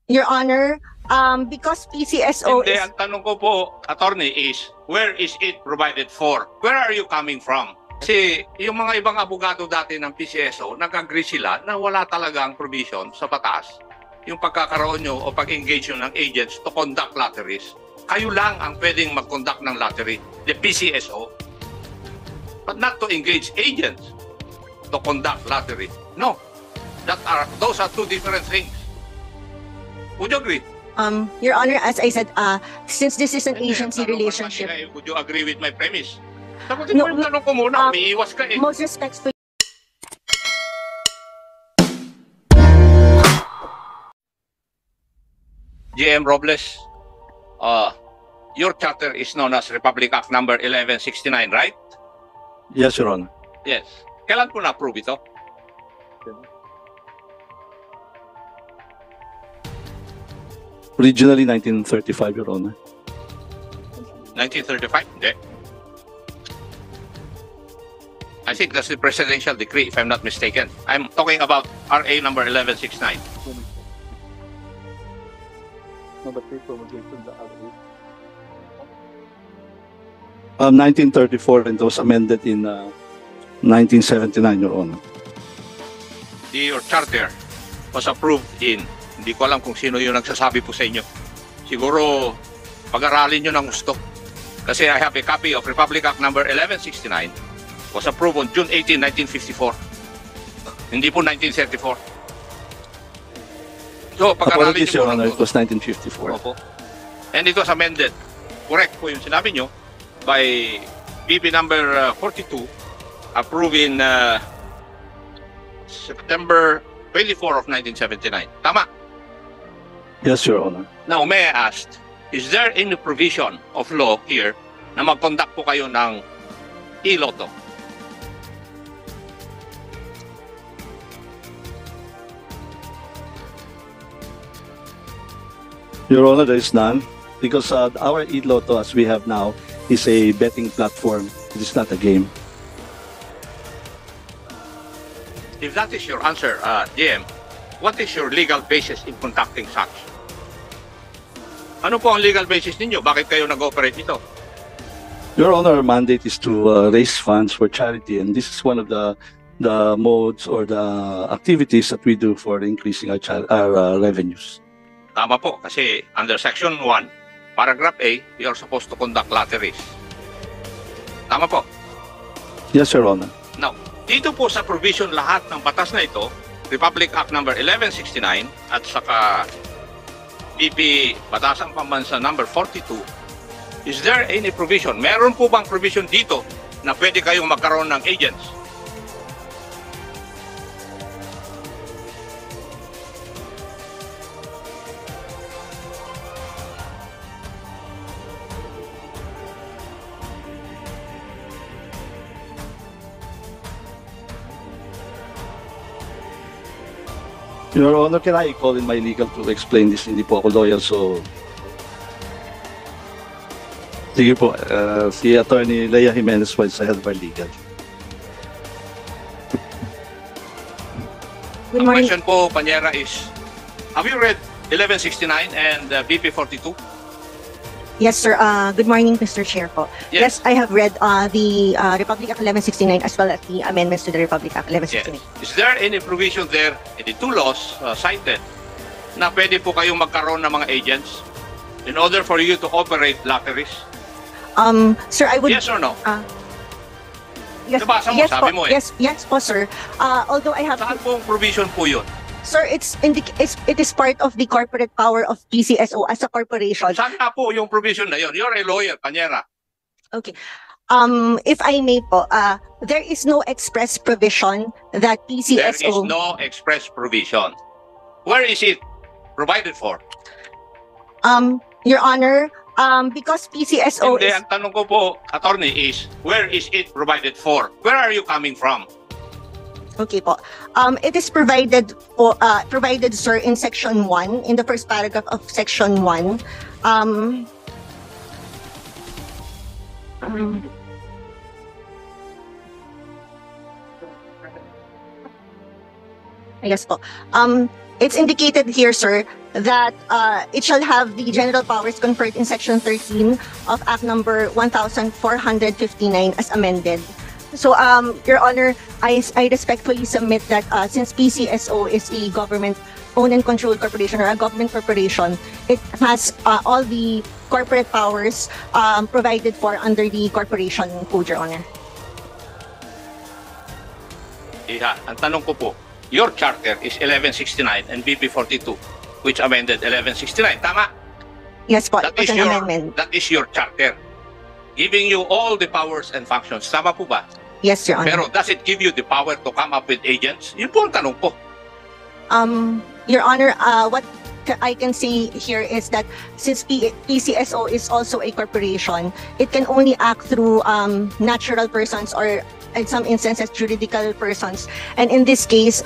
Your Honor, because PCSO Hindi, is ang tanong ko po, attorney, is where is it provided for? Where are you coming from? Kasi yung mga ibang abogado dati ng PCSO, nag-agree sila na wala talagang provision sa batas yung pagkakaroon nyo o pag-engage nyo ng agents to conduct lotteries. Kayo lang ang pwedeng mag-conduct ng lottery, the PCSO, but not to engage agents to conduct lottery. No, those are two different things. Would you agree? Your Honor, as I said, since this is an Hindi, agency tanong ko relationship, naman, would you agree with my premise? Sagutin mo No, yung tanong ko muna, um, umiiwas ka eh. most respectfully, GM Robles, your charter is known as Republic Act number 1169, right? Yes, Your Honor. Yes. Kailan po na-approve ito? Originally 1935, Your Honor. 1935? Hindi. I think that's the presidential decree, if I'm not mistaken. I'm talking about RA number 1169. No, but they promulgated the RA. 1934 and was amended in 1979, Your Honor. Your charter was approved in, hindi ko alam kung sino yung nagsasabi po sa inyo. Siguro, pag-aralin nyo ng gusto. Kasi I have a copy of Republic Act number 1169, was approved on June 18, 1954. Hindi po 1934. So, pag-aralin Apologies, nyo Your po ng Honor, it gusto. was 1954. Opo. And it was amended. Correct po yung sinabi nyo by BP number 42, approved in September 24 of 1979. Tama. Yes, Your Honor. Now, may I ask, is there any provision of law here na mag-conduct po kayo ng e-lotto? Your Honor, there is none because our e-lotto as we have now is a betting platform. It is not a game. If that is your answer, GM, what is your legal basis in conducting such? Ano po ang legal basis ninyo? Bakit kayo nag-operate nito? Your Honor, our mandate is to raise funds for charity, and this is one of the modes or the activities that we do for increasing our revenues. Tama po, kasi under Section 1, Paragraph A, you are supposed to conduct lotteries. Tama po. Yes, Your Honor. Now, dito po sa provision lahat ng batas na ito, Republic Act number 1169 at saka BP Batasang Pambansa number 42, is there any provision? Meron po bang provision dito na pwede kayong magkaroon ng agents? Your Honor, can I call in my legal to explain this? Hindi po ako lawyer, so... Sige po, si Attorney Leia Jimenez was the head of our legal. good Ang morning. question po, Panyera, is, have you read 1169 and BP 42? Yes, sir. Good morning, Mr. Chair po. Yes, I have read the Republic Act 1169 as well as the amendments to the Republic Act Yes. 1169. Is there any provision there in the two laws cited na pwede po kayong magkaroon ng mga agents in order for you to operate lotteries? Sir, I would... Yes or no? Yes, Nabasa mo, yes sabi po, mo eh. yes po, sir. Although I have... Saan pong provision po yun? Sir, it is part of the corporate power of PCSO as a corporation. Saan nga po yung provision na yun? You're a lawyer, Panyera. Okay. If I may po, there is no express provision that There PCSO... is no express provision. Where is it provided for? Your Honor, because PCSO Hindi, is... ang tanong ko po, attorney, is where is it provided for? Where are you coming from? Okay po. It is provided po, provided, sir, in Section 1, in the first paragraph of Section 1. Yes po. It's indicated here, sir, that it shall have the general powers conferred in Section 13 of Act Number 1459 as amended. So, Your Honor, I respectfully submit that since PCSO is a government-owned and controlled corporation or a government corporation, it has all the corporate powers provided for under the Corporation Code, Your Honor. Ang tanong ko po, your charter is 1169 and BP 42, which amended 1169. Tama? Yes po, it was an amendment. That is your charter, giving you all the powers and functions. Tama po ba? Yes, Your Honor. Pero does it give you the power to come up with agents? Yun po ang tanong ko. Your Honor, what I can say here is that since PCSO is also a corporation, it can only act through natural persons or in some instances juridical persons. And in this case,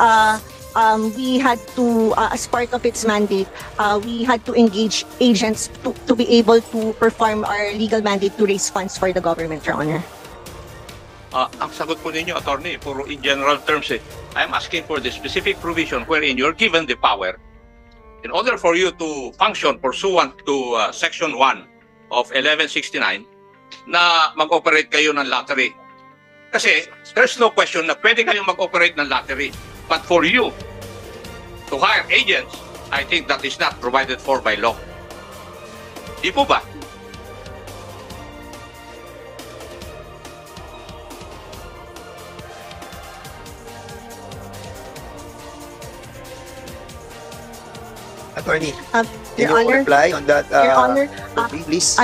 we had to, as part of its mandate, we had to engage agents to be able to perform our legal mandate to raise funds for the government, Your Honor. Ang sagot po ninyo, attorney, puro in general terms eh. I'm asking for the specific provision wherein you're given the power in order for you to function pursuant to Section 1 of 1169 na mag-operate kayo ng lottery. Kasi there's no question na pwede kayong mag-operate ng lottery. But for you to hire agents, I think that is not provided for by law. Di po ba? Attorney, Your can you Honor, reply on that? Your Honor, please.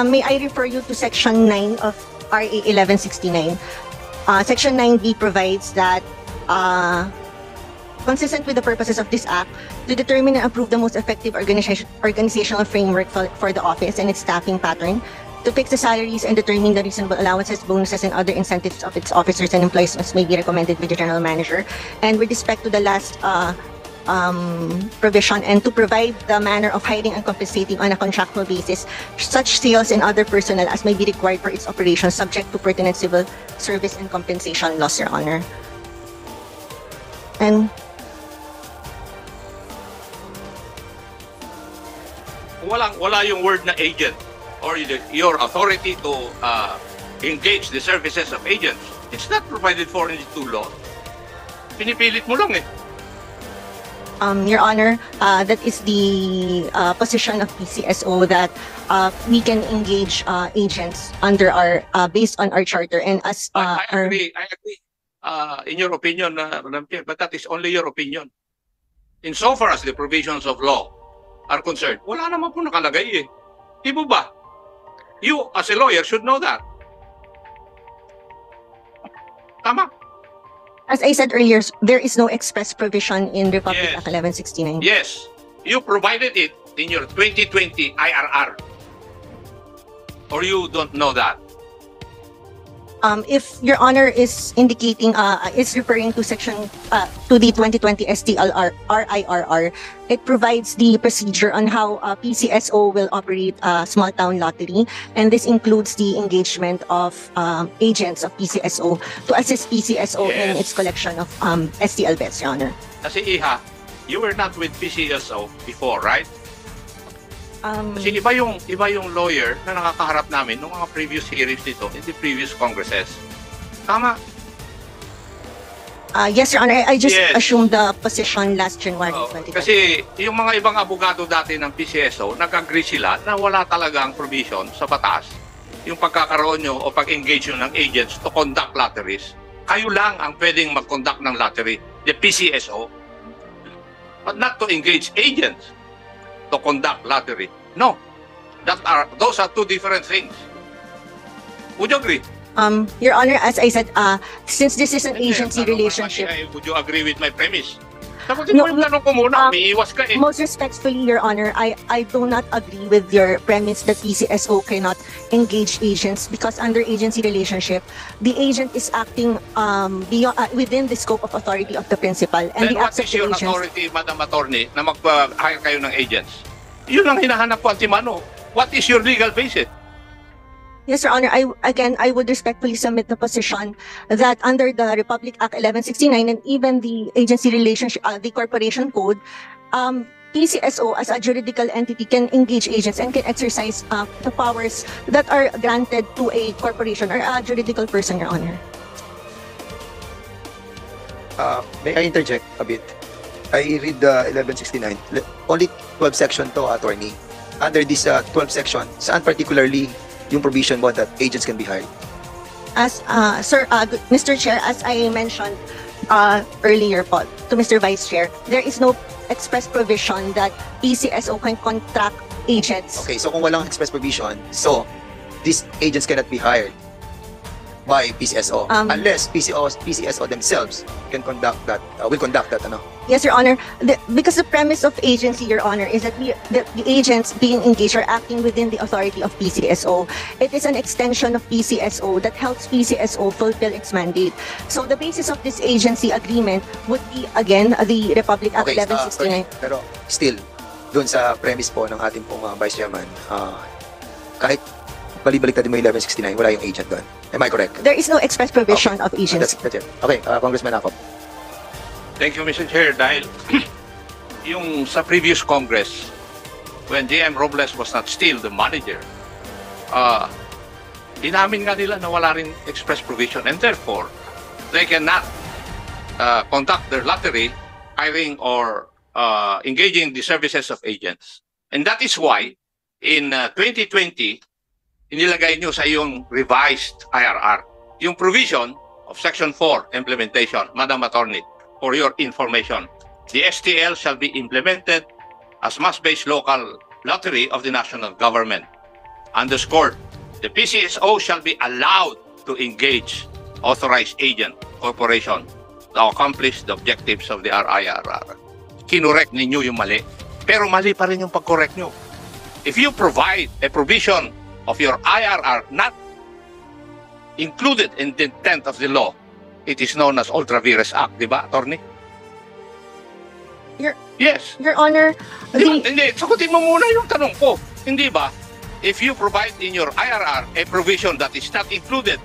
may I refer you to Section 9 of RA 1169. Section 9B provides that consistent with the purposes of this act, to determine and approve the most effective organizational framework for the office and its staffing pattern, to fix the salaries and determine the reasonable allowances, bonuses, and other incentives of its officers and employees as may be recommended by the General Manager. And with respect to the last provision, and to provide the manner of hiring and compensating on a contractual basis such sales and other personnel as may be required for its operations, subject to pertinent civil service and compensation laws, Your Honor. And wala yung word na agent or your authority to engage the services of agents. It's not provided for in the two laws. Pinipilit mo lang eh. Your Honor, that is the position of PCSO that we can engage agents under our based on our charter and as I agree. In your opinion, Madam Chair, but that is only your opinion. Insofar as the provisions of law are concerned, wala naman po nakalagay eh. Di po ba? You, as a lawyer, should know that. Tama? As I said earlier, there is no express provision in Republic Act 1169. Yes. You provided it in your 2020 IRR. Or you don't know that? If Your Honor is indicating, is referring to section, to the 2020 STLR RIRR, it provides the procedure on how PCSO will operate a small town lottery, and this includes the engagement of agents of PCSO to assist PCSO in its collection of STL bets, Your Honor. Kasi Iha, you were not with PCSO before, right? Kasi iba yung lawyer na nakakaharap namin nung mga previous hearings dito in the previous congresses. Tama? Yes, Your Honor. I just assumed the position last January 2020. Kasi yung mga ibang abogado dati ng PCSO, nag-agree sila na wala talagang provision sa batas yung pagkakaroon nyo o pag-engage nyo ng agents to conduct lotteries. Kayo lang ang pwedeng mag-conduct ng lottery, the PCSO, but not to engage agents to conduct lottery. No. Those are two different things. Would you agree? Your Honor, as I said, since this is an agency relationship. Would you agree with my premise? Sagutin mo yung tanong ko muna, umiiwas ka eh. Most respectfully, Your Honor, I do not agree with your premise that PCSO cannot engage agents because under agency relationship, the agent is acting beyond, within the scope of authority of the principal. And then what is your authority, Madam Attorney, na mag-hire kayo ng agents? Yun ang hinahanap ko, Antimano. What is your legal basis? Yes, Your Honor. I would respectfully submit the position that under the Republic Act 1169 and even the agency relationship, the Corporation Code, PCSO as a juridical entity can engage agents and can exercise the powers that are granted to a corporation or a juridical person, Your Honor. May I interject a bit? I read the 1169. Only 12 section to, attorney. Under this 12 section, saan particularly yung provision mo that agents can be hired? As Mr. Chair, as I mentioned earlier po to Mr. Vice Chair, there is no express provision that PCSO can contract agents. Okay, so kung walang express provision, so these agents cannot be hired by PCSO unless PCSO themselves can conduct that, will conduct that, ano? Yes, Your Honor. Because the premise of agency, Your Honor, is that the agents being engaged are acting within the authority of PCSO. It is an extension of PCSO that helps PCSO fulfill its mandate. So the basis of this agency agreement would be, again, the Republic Act Okay, 1169. pero still, dun sa premise po ng ating pong Vice Chairman, kahit balibaliktad mo yung 1169, wala yung agent doon. Am I correct? There is no express provision of agency. That's it. Okay, Congressman Acop. Thank you, Mr. Chair. Dahil yung sa previous Congress, when JM Robles was not still the manager, inamin nga nila na wala rin express provision and therefore, they cannot conduct their lottery, hiring or engaging the services of agents. And that is why, in 2020, inilagay nyo sa yung revised IRR, yung provision of Section 4 implementation, Madam Attorney, for your information. The STL shall be implemented as mass-based local lottery of the national government. Underscored, the PCSO shall be allowed to engage authorized agent corporation to accomplish the objectives of the RIRR. Kinurek ninyo yung mali, pero mali pa rin yung pag-correct nyo. If you provide a provision of your IRR not included in the intent of the law, it is known as Ultra Vires Act, di ba, Attorney? Yes. Your Honor, Hindi, sagutin mo muna yung tanong ko. Hindi ba? If you provide in your IRR a provision that is not included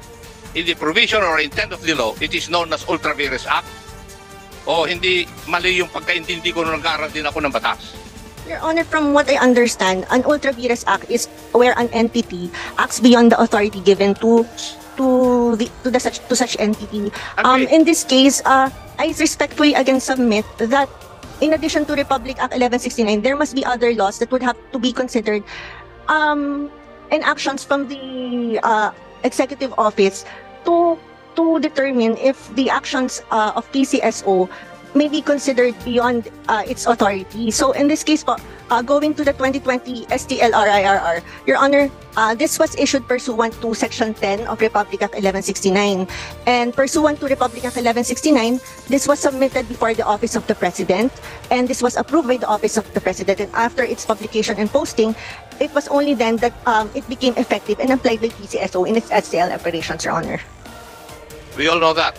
in the provision or intent of the law, it is known as Ultra Vires Act? O hindi mali yung pagkaintindi ko nung nag-aaral din ako ng batas? Your Honor, from what I understand, an Ultra Vires Act is where an entity acts beyond the authority given to such entity. Okay. In this case, I respectfully again submit that in addition to Republic Act 1169, there must be other laws that would have to be considered, and actions from the executive office to determine if the actions of PCSO may be considered beyond its authority. So in this case po, going to the 2020 STL-RIRR, Your Honor, this was issued pursuant to Section 10 of Republic Act 1169. And pursuant to Republic Act 1169, this was submitted before the Office of the President, and this was approved by the Office of the President. And after its publication and posting, it was only then that it became effective and applied by PCSO in its STL operations, Your Honor. We all know that.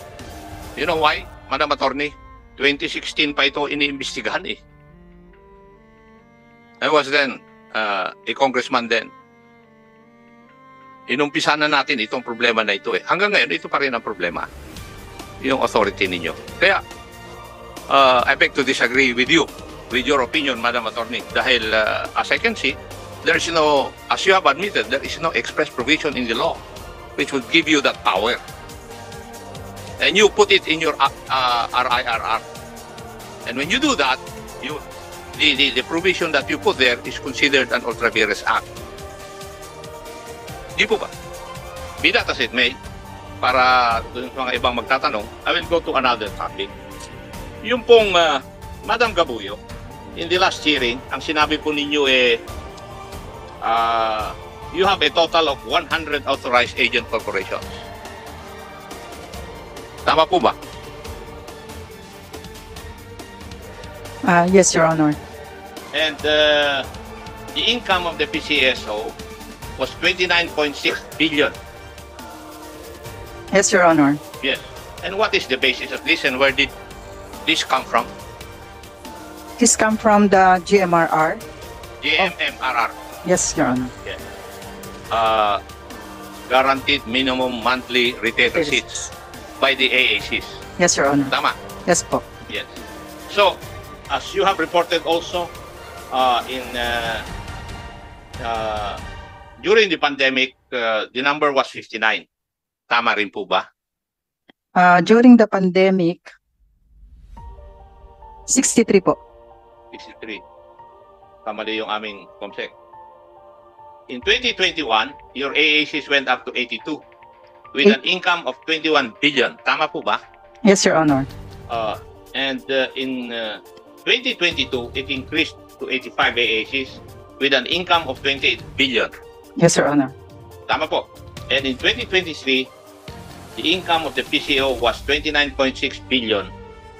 You know why, Madam Attorney? 2016 pa ito iniimbestigahan eh. I was then a congressman then. Inumpisa na natin itong problema na ito eh. Hanggang ngayon, ito pa rin ang problema. Yung authority ninyo. Kaya, I beg to disagree with you, with your opinion, Madam Attorney. Dahil, as I can see, there is no, as you have admitted, there is no express provision in the law which would give you that power. And you put it in your RIRR. And when you do that, the provision that you put there is considered an Ultra Vires Act. Di po ba? Be that as it may, para dun sa mga ibang magtatanong, I will go to another topic. Yung pong Madam Gabuyo, in the last hearing, ang sinabi po ninyo you have a total of 100 authorized agent corporations. Tama po ba? Yes, Your Honor. And the income of the PCSO was 29.6 billion. Yes, Your Honor. Yes. And what is the basis of this and where did this come from? This come from the GMRR. GMMRR. Yes, Your Honor. Yes. Guaranteed minimum monthly retail receipts by the AACs. Yes, Your Honor. Tama? Yes po. Yes. So, as you have reported also during the pandemic, the number was 59. Tama rin po ba? During the pandemic, 63 po. 63. Kamali yung aming COMSEC. In 2021, your AACs went up to 82 with an income of 21 billion. Tama po ba? Yes, Your Honor. And in 2022, it increased to 85 AACs with an income of 28 billion. Yes, Your Honor. Tama po. And in 2023, the income of the PCO was 29.6 billion,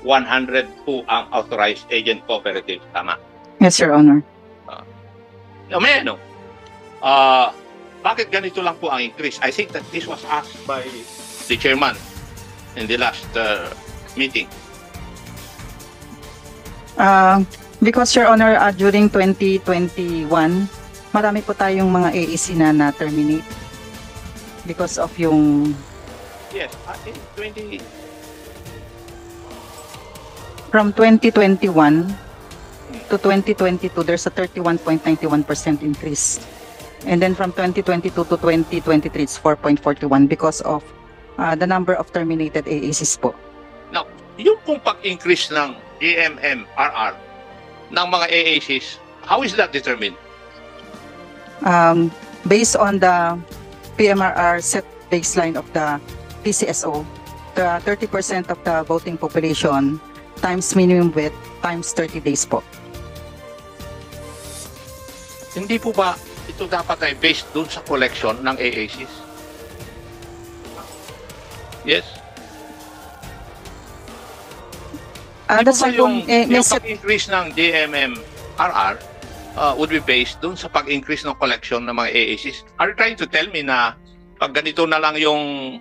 102 ang authorized agent cooperatives. Tama. Yes, Your Honor. Bakit ganito lang po ang increase? I think that this was asked by the chairman in the last meeting. Because, Your Honor, during 2021, marami po tayong mga AEC na terminate because of yung... Yes, in 20... From 2021 to 2022, there's a 31.91% increase. And then from 2022 to 2023, it's 4.41 because of the number of terminated AACs po. Now, yung pong pag-increase ng GMMRR ng mga AACs, how is that determined? Based on the PMRR set baseline of the PCSO, the 30% of the voting population times minimum width times 30 days po. Hindi po ba ito dapat ay based dun sa collection ng AACs? Yes. That's why yung may set, pag-increase ng GMMRR would be based dun sa pag-increase ng collection ng mga AACs. Are you trying to tell me na pag ganito na lang yung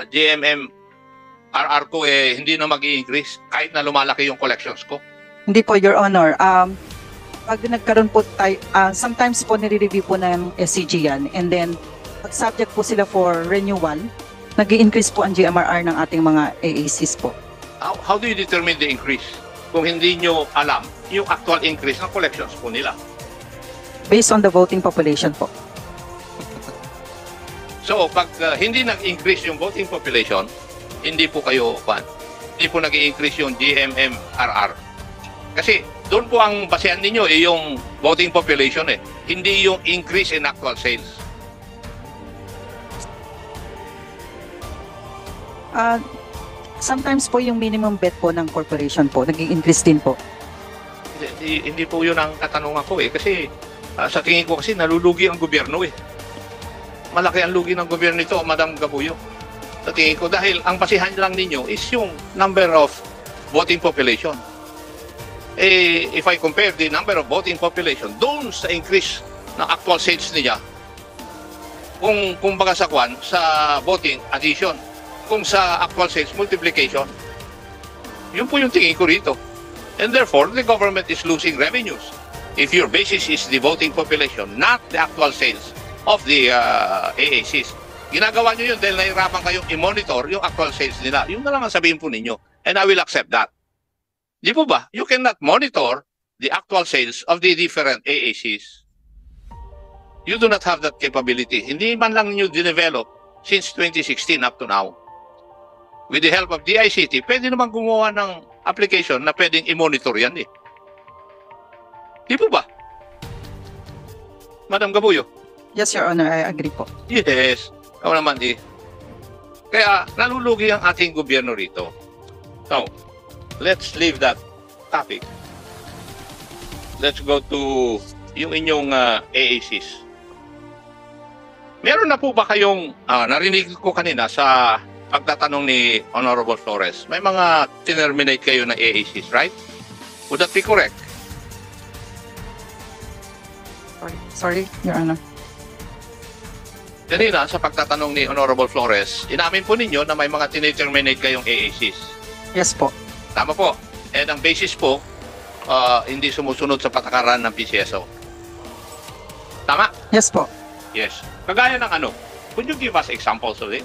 GMMRR ko hindi na mag-i-increase kahit na lumalaki yung collections ko? Hindi po, Your Honor. Pag nagkaroon po tayo, sometimes po nire-review po ng SCG yan, and then pag subject po sila for renewal, nag-i-increase po ang GMRR ng ating mga AACs po. How do you determine the increase kung hindi nyo alam yung actual increase ng collections po nila? Based on the voting population po. So, pag hindi nag-increase yung voting population, hindi po kayo, hindi po nag-i-increase yung GMMRR. Kasi doon po ang basehan ninyo yung voting population hindi yung increase in actual sales. Sometimes po yung minimum bet po ng corporation po, nag-i-increase din po. Hindi po yun ang katanungan ko kasi sa tingin ko kasi nalulugi ang gobyerno Malaki ang lugi ng gobyerno nito, Madam Gabuyo. Sa tingin ko dahil ang basihan lang ninyo is yung number of voting population. If I compare the number of voting population doon sa increase ng actual sales niya, kung baga sa voting addition, kung sa actual sales multiplication, yun po yung tingin ko rito. And therefore, the government is losing revenues. If your basis is the voting population, not the actual sales of the AACs. Ginagawa nyo yun dahil nahirapan kayong i-monitor yung actual sales nila. Yun na lang ang sabihin po ninyo. And I will accept that. Di po ba? You cannot monitor the actual sales of the different AACs. You do not have that capability. Hindi man lang nyo dinevelop since 2016 up to now. With the help of DICT, pwede naman gumawa ng application na pwedeng i-monitor yan Di po ba? Madam Gabuyo? Yes, Your Honor, I agree po. Yes. Ako naman Kaya nalulugi ang ating gobyerno rito. So, let's leave that topic. Let's go to yung inyong AACs. Meron na po ba kayong, narinig ko kanina sa pagtatanong ni Honorable Flores, may mga terminate kayo ng AACs, right? Would that be correct? Sorry, Your Honor. Kanina, sa pagtatanong ni Honorable Flores, inamin po ninyo na may mga terminate kayong AACs. Yes po. Tama po. And ang basis po, hindi sumusunod sa patakaran ng PCSO. Tama? Yes po. Yes. Kagaya ng ano? Could you give us examples of it?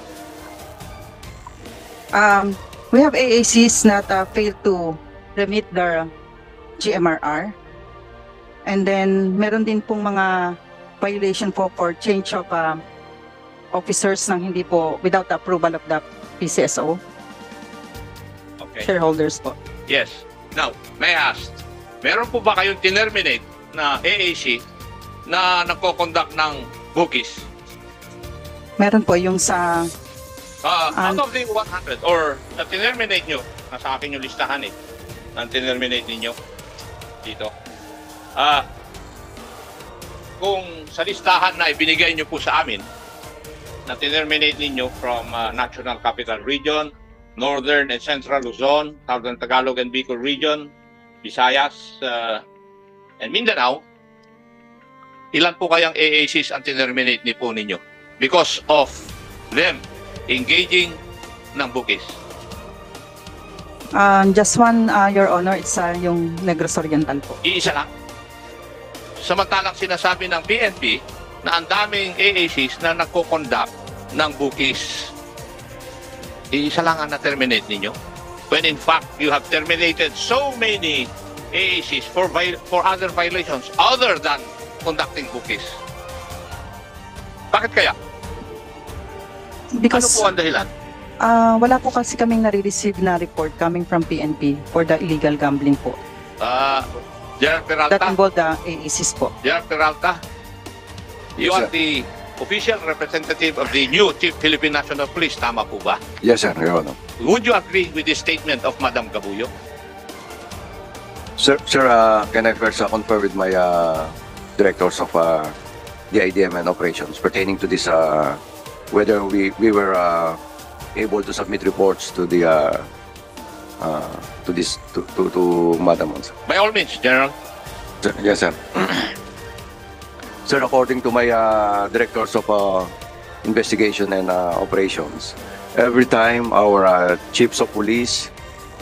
We have AACs that failed to remit their GMRR. And then meron din pong mga violation po for change of officers ng hindi po without the approval of the PCSO Okay. shareholders po. Yes. Now, may I ask, meron po ba kayong tinerminate na AAC na nagko-conduct ng bookies? Meron po yung sa Out of the 100 or tinerminate nyo, nasa akin yung listahan ang tinerminate ninyo dito. Kung sa listahan na ibinigay nyo po sa amin, na tinerminate ninyo from National Capital Region, Northern and Central Luzon, Southern Tagalog and Bicol Region, Visayas, and Mindanao, ilan po kayang AACs ang tinerminate ni po ninyo because of them engaging ng bookies? just one, Your Honor, it's yung Negros Oriental po. Iisa lang. Samantalang sinasabi ng PNP na ang daming AACs na nagko-conduct ng bookies. Iisa lang ang na-terminate ninyo. When in fact, you have terminated so many AACs for other violations other than conducting bookies. Bakit kaya? Because Ano po ang dahilan? wala po kasi kaming nare-receive na report coming from PNP for the illegal gambling po. General That Peralta, involved the AACs po. General Peralta, you Yes, are the official representative of the new Chief Philippine National Police, tama po ba? Yes, sir, Your Honor. Would you agree with the statement of Madam Gabuyo? Sir, can I first confer with my directors of the IDM and operations pertaining to this, whether we were able to submit reports to the to Madam Onsa. By all means, General. Sir, yes, sir. Sir, according to my directors of investigation and operations, every time our chiefs of police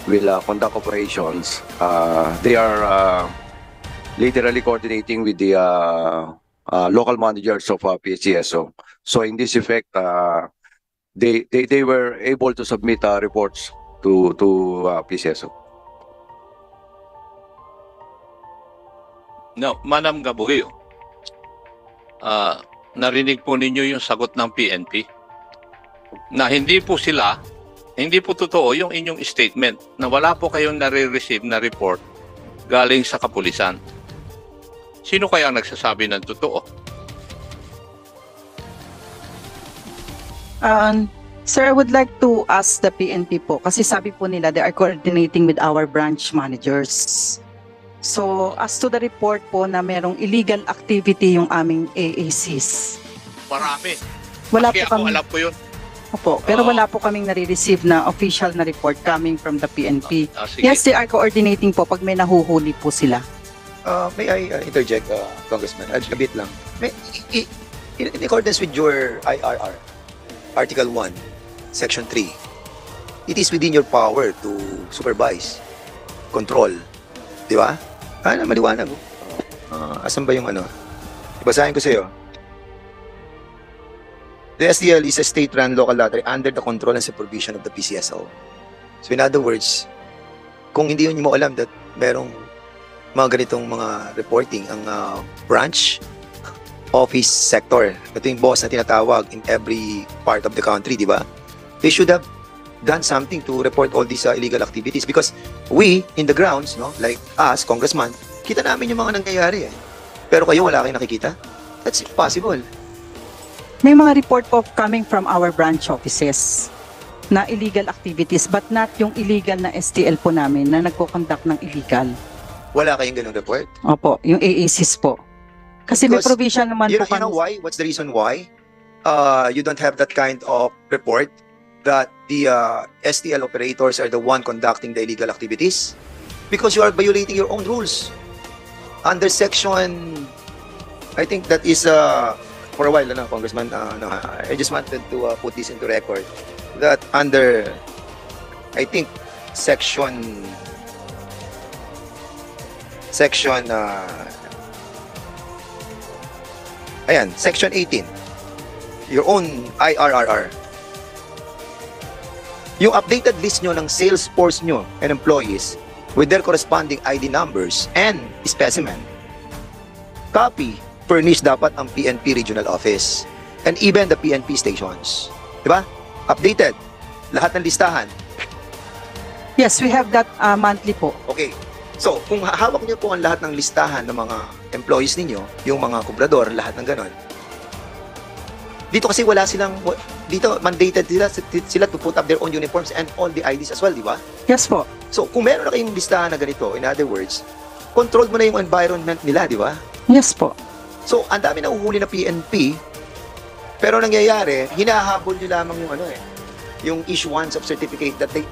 will conduct operations, they are literally coordinating with the local managers of PCSO. So in this effect, they were able to submit reports to PCSO. No, Madam Gabuyo, narinig po ninyo yung sagot ng PNP na hindi po totoo yung inyong statement na wala po kayong nare-receive na report galing sa kapulisan. Sino kaya ang nagsasabi ng totoo? Sir, I would like to ask the PNP po kasi sabi po nila they are coordinating with our branch managers. So, as to the report po na merong illegal activity yung aming AACs. Marami. Wala Maski po ako kami. alam po yun. Opo, pero Oo. wala po kaming nare-receive na official na report coming from the PNP. Sige. Yes, they are coordinating po pag may nahuhuli po sila. May I interject, Congressman? A bit lang. In accordance with your IRR, Article 1, Section 3, it is within your power to supervise, control. Di ba? Maliwanag. Asan ba yung ano? Basahin ko sa'yo. The STL is a state-run local lottery under the control and supervision of the PCSO. So in other words, kung hindi mo alam that merong mga ganitong mga reporting ang branch office sector, ito yung boss na tinatawag in every part of the country, di ba? They should have done something to report all these illegal activities because we in the grounds, no, like us, Congressman, kita namin yung mga nangyayari eh. Pero kayo wala kayong nakikita? That's impossible. May mga report po coming from our branch offices na illegal activities but not yung illegal na STL po namin na nagko-conduct ng illegal. Wala kayong ganung report? Opo, yung AACs po. Kasi may Because provision naman You po know kami. why? What's the reason why? You don't have that kind of report that the STL operators are the one conducting the illegal activities? Because you are violating your own rules. Under section, I think that is, for a while, Congressman, I just wanted to put this into record, that under, I think, section, section 18, your own IRRR, yung updated list nyo ng sales force nyo and employees with their corresponding ID numbers and specimen. Copy, furnish dapat ang PNP regional office and even the PNP stations. Diba? Updated. Lahat ng listahan. Yes, we have that monthly po. Okay. So, kung hawak niyo po ang lahat ng listahan ng mga employees ninyo, yung mga kubrador, lahat ng ganon, dito kasi wala silang, dito mandated sila to put up their own uniforms and all the IDs as well, di ba? Yes po. So, kung meron na kayong listahan na ganito, in other words, control mo na yung environment nila, di ba? Yes po. So, ang dami na uhuli na PNP, pero nangyayari, hinahabol nyo lamang yung yung issuance of certificate that they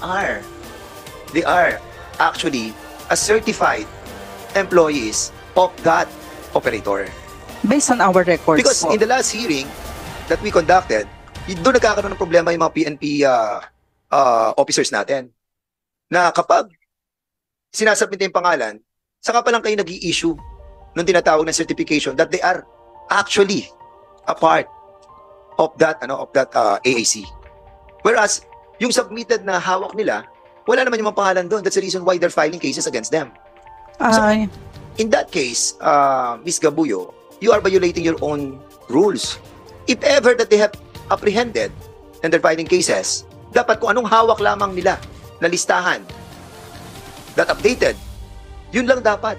are actually a certified employees of that operator. Based on our records Because po. in the last hearing that we conducted, doon nagkakaroon ng problema yung mga PNP officers natin. Na kapag sinasubmit yung pangalan, saka pa lang kayo nag-i-issue ng tinatawag na certification that they are actually a part of that AAC. Whereas, yung submitted na hawak nila, wala naman yung mga pangalan doon. That's the reason why they're filing cases against them. In that case, Ms. Gabuyo, you are violating your own rules. If ever that they have apprehended and they're filing cases, dapat kung anong hawak lamang nila na listahan that updated, yun lang dapat.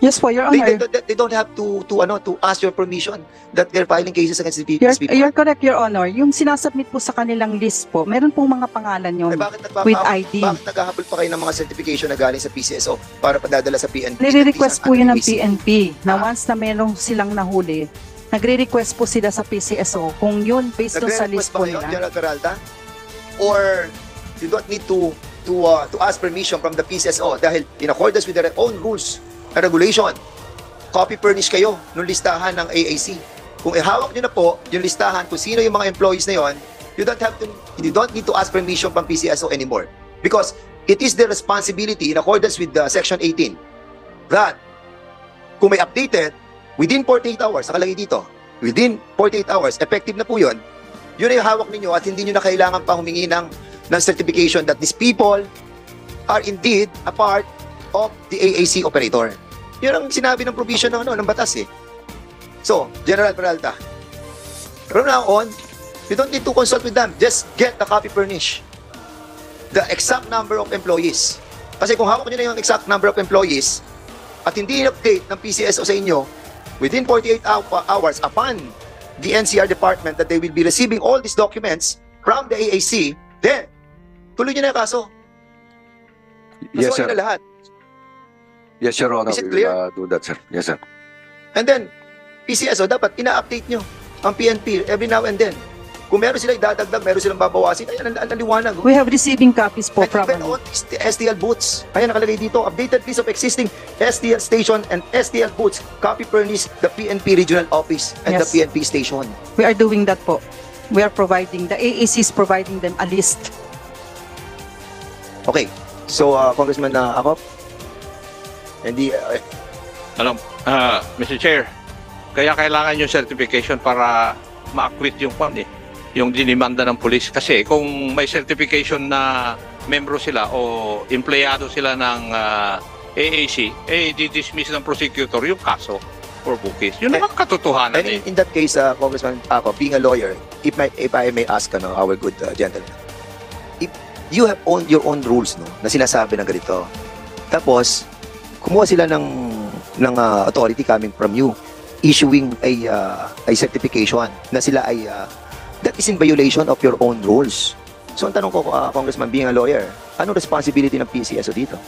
Yes po, Your Honor. They don't have to ask your permission that they're filing cases against these people. You're correct, Your Honor. Yung sinasubmit po sa kanilang list po, meron pong mga pangalan yun with ID. Bakit naghahabol pa kayo ng mga certification na galing sa PCSO para padadala sa PNP? Nire-request po yun ng PNP na once na meron silang nahuli, nagre-request po sila sa PCSO kung yun based on sa list po nila. General Peralta? Or you don't need to ask permission from the PCSO dahil in accordance with their own rules and regulation, copy furnish kayo ng listahan ng AAC. Kung ihawak nyo na po yung listahan kung sino yung mga employees na yon, you don't need to ask permission from PCSO anymore. Because it is their responsibility in accordance with Section 18 that kung may updated, within 48 hours, nakalagay dito, within 48 hours, effective na po yun, yun ay hawak ninyo at hindi nyo na kailangan pa humingi ng certification that these people are indeed a part of the AAC operator. Yun ang sinabi ng provision ng batas eh. So, General Peralta, from now on, you don't need to consult with them. Just get the copy furnish. The exact number of employees. Kasi kung hawak nyo na yung exact number of employees at hindi in-update ng PCSO sa inyo within 48 hours upon the NCR department that they will be receiving all these documents from the AAC, then, tuloy nyo na yung kaso. Yes, Kaso sir. na lahat. Yes, Your Honor. Is it We clear? will do that, sir. Yes, sir. And then, PCSO, dapat ina-update nyo ang PNP every now and then. Kung meron sila idadagdag, meron silang babawasin, ayan, ang liwanag. We have receiving copies po And from even on the STL booths, ayan nakalagay dito, updated list of existing STL station and STL booths, copy furnish the PNP regional office and the Yes. PNP station. We are doing that po. We are providing, the AAC is providing them a list. Okay, so Congressman Acop, hindi, Mr. Chair, kaya kailangan yung certification para ma-acquit yung yung dinimanda ng pulis. Kasi kung may certification na membro sila o empleyado sila ng AAC, di-dismiss ng prosecutor yung kaso for bookies. Yun naman katotohanan and in that case, Congressman Acop, being a lawyer, if I may ask our good gentleman, if you have your own rules na sinasabi ng ganito, tapos kumuha sila ng authority coming from you, issuing a certification na sila ay that is in violation of your own rules. So ang tanong ko, Congressman, being a lawyer, anong responsibility ng PCSO dito?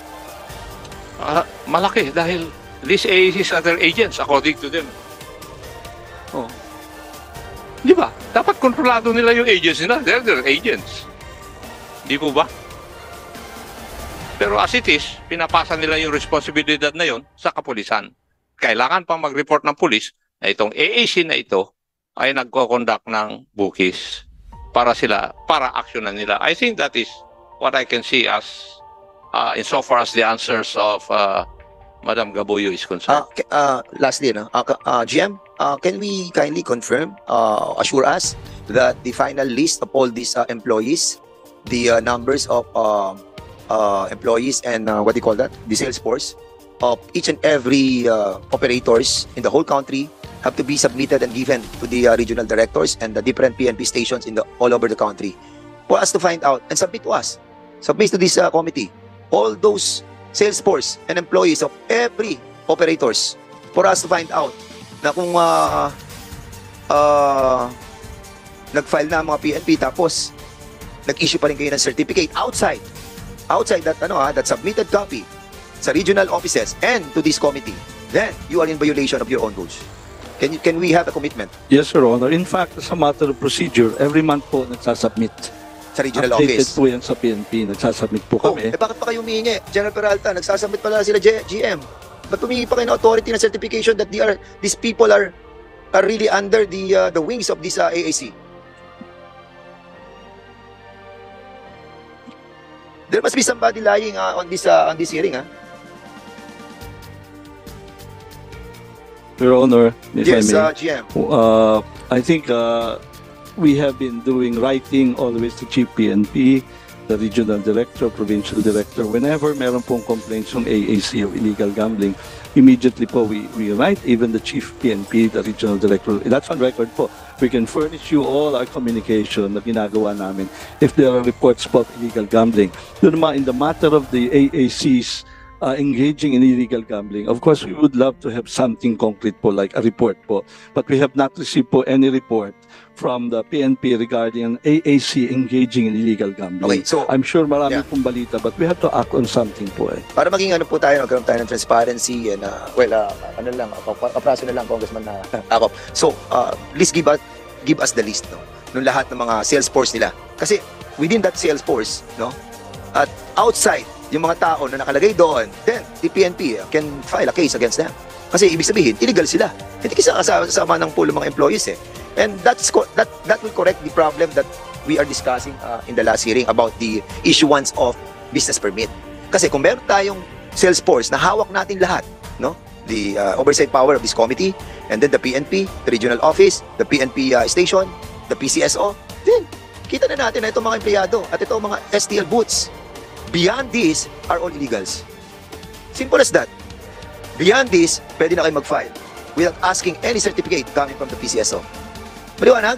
malaki dahil these AACs are their agents according to them. Oh. Di ba? Dapat kontrolado nila yung agents nila. They're their agents. Di po ba? Pero as it is, pinapasa nila yung responsibilidad na yon sa kapulisan. Kailangan pang mag-report ng pulis na itong AAC na ito ay nagko-conduct ng bookies para actionan nila. I think that is what I can see as insofar as the answers of Madam Gaboyo is concerned. Lastly, GM, can we kindly confirm, assure us that the final list of all these employees, the numbers of employees and what do you call that? The sales force of each and every operators in the whole country have to be submitted and given to the regional directors and the different PNP stations in the all over the country for us to find out and submit to us. Submit to this committee all those sales force and employees of every operators for us to find out na kung nag-file na ang mga PNP tapos nag-issue pa rin kayo ng certificate outside that that submitted copy sa regional offices and to this committee, then you are in violation of your own rules. Can we have a commitment Yes, Your Honor. In fact, as a matter of procedure, every month po nagsasubmit. sa regional Updated office? po yan sa PNP. Nagsasubmit po kami. Bakit pa kayo humihingi? General Peralta, nagsasubmit pala sila GM. Ba't humihingi pa kayo ng authority na certification that these people are really under the wings of this AAC? There must be somebody lying on this hearing. Your Honor, if Yes, I may. GM. I think we have been doing writing always to Chief PNP, the regional director, provincial director. Whenever meron pong complaints from AAC of illegal gambling, immediately po we write even the Chief PNP, the regional director. That's on record po. We can furnish you all our communication na ginagawa namin if there are reports po of illegal gambling. Doon naman, in the matter of the AAC's engaging in illegal gambling, of course, we would love to have something concrete po, like a report po. But we have not received po any report from the PNP regarding AAC engaging in illegal gambling. Okay, so I'm sure marami Yeah. pong balita, but we have to act on something po eh. para maging magkaroon tayo ng transparency and kapraso na lang Congressman na ako. So, please give us the list ng lahat ng mga sales force nila. Kasi within that sales force, at outside yung mga tao na nakalagay doon, then the PNP can file a case against them. Kasi ibig sabihin, illegal sila. Hindi kasi kasama ng pool ng mga employees eh. And that will correct the problem that we are discussing in the last hearing about the issuance of business permit. Kasi kung meron tayong sales force na hawak natin lahat, the oversight power of this committee, and then the PNP, the regional office, the PNP station, the PCSO, then kita na natin na itong mga empleyado at itong mga STL booths. Beyond this are all illegals. Simple as that. Beyond this, pwede na kayo mag-file without asking any certificate coming from the PCSO. Maliwanag?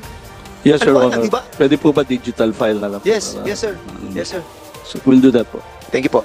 Yes, Your Ano ba, Honor. diba? Pwede po ba digital file na lang po? Yes, para- yes sir. Yes sir. So we'll do that po. Thank you po.